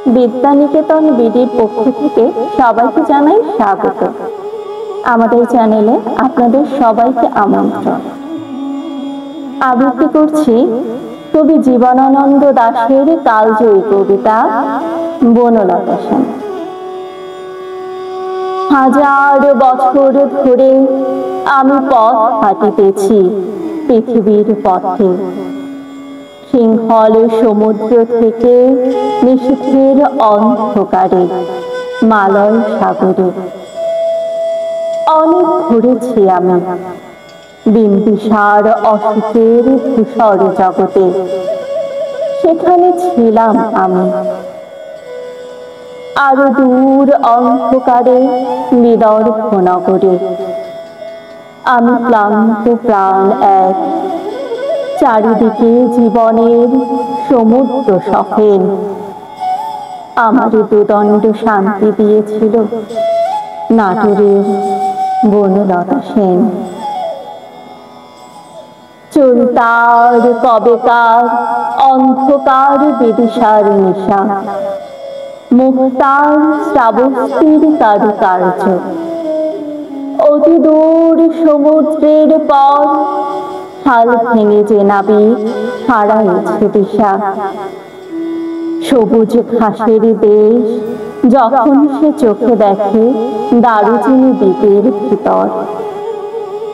বিদ্যানিকেতন বিডির পক্ষ থেকে সবাইকে জানাই স্বাগত। আমাদের চ্যানেলে আপনাদের সবাইকে আমন্ত্রণ। আবৃত্তি করছি কবি জীবনানন্দ দাশের কালজয়ী কবিতা বনলতা সেন। হাজার বছর ধরে আমি পথ হাঁটিতেছি পৃথিবীর পথে, সিংহল সমুদ্র থেকে নিশীথের অন্ধকারে মালয় সাগরে। অনেক ঘুরেছি আমি বিম্বিসার অসুখের ধূসর জগতে, সেখানে ছিলাম আমি। আরো দূর অন্ধকারে বিদর্ভ নগরে আমি ক্লান্ত প্রাণ এক, চারিদিকে জীবনের সমুদ্র সহেন। আমার দুদণ্ড শান্তি দিয়েছিল নাটোরের বনলতা সেন। চলতার কবেকার অন্ধকার বিদিশার নিশা, মুক্তার শ্রাবস্তির কারুকার্য, অতি দূর সমুদ্রের পর হাল ভেঙে যে নাবিক হারাইছে দিশা। সবুজ ঘাসের দেশ যখন সে চোখে দেখে দারুচিনি দ্বীপের ভিতর,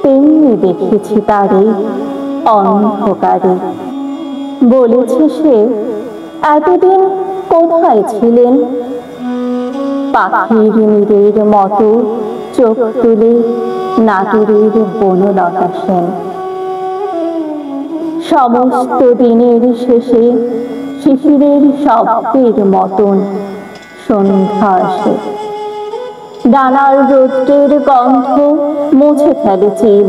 তেমনি দেখেছি তারে অন্ধকারে। বলেছে সে, এতদিন কোথায় ছিলেন? পাখির নীড়ের মতো চোখ তুলে নাটোরের বনলতা সেন। সমস্ত দিনের শেষে শিশিরের শব্দের মতন সন্ধ্যা আসে। ডানার রৌদ্রের গন্ধ মুছে ফেলে চিল।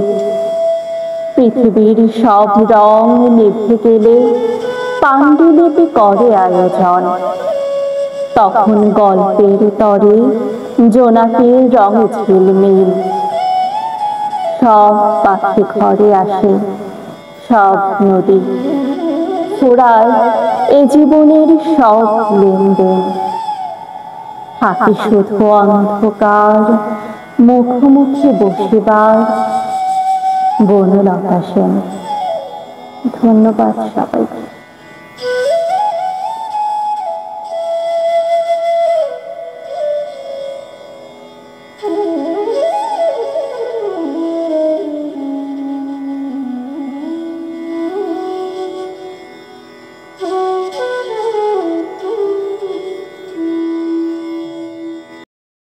পৃথিবীর সব রং নিভে গেলে পাণ্ডুলিপি করে আয়োজন। তখন গল্পের তরে জোনাকের রঙে ঝিলমিল। সব পাখি ঘরে আসে, সব নদী ফুরায় এ জীবনের সব লেনদেন। থাকে শুধু অন্ধকার মুখোমুখি বসিবার বনলতা সেন। ধন্যবাদ সবাইকে।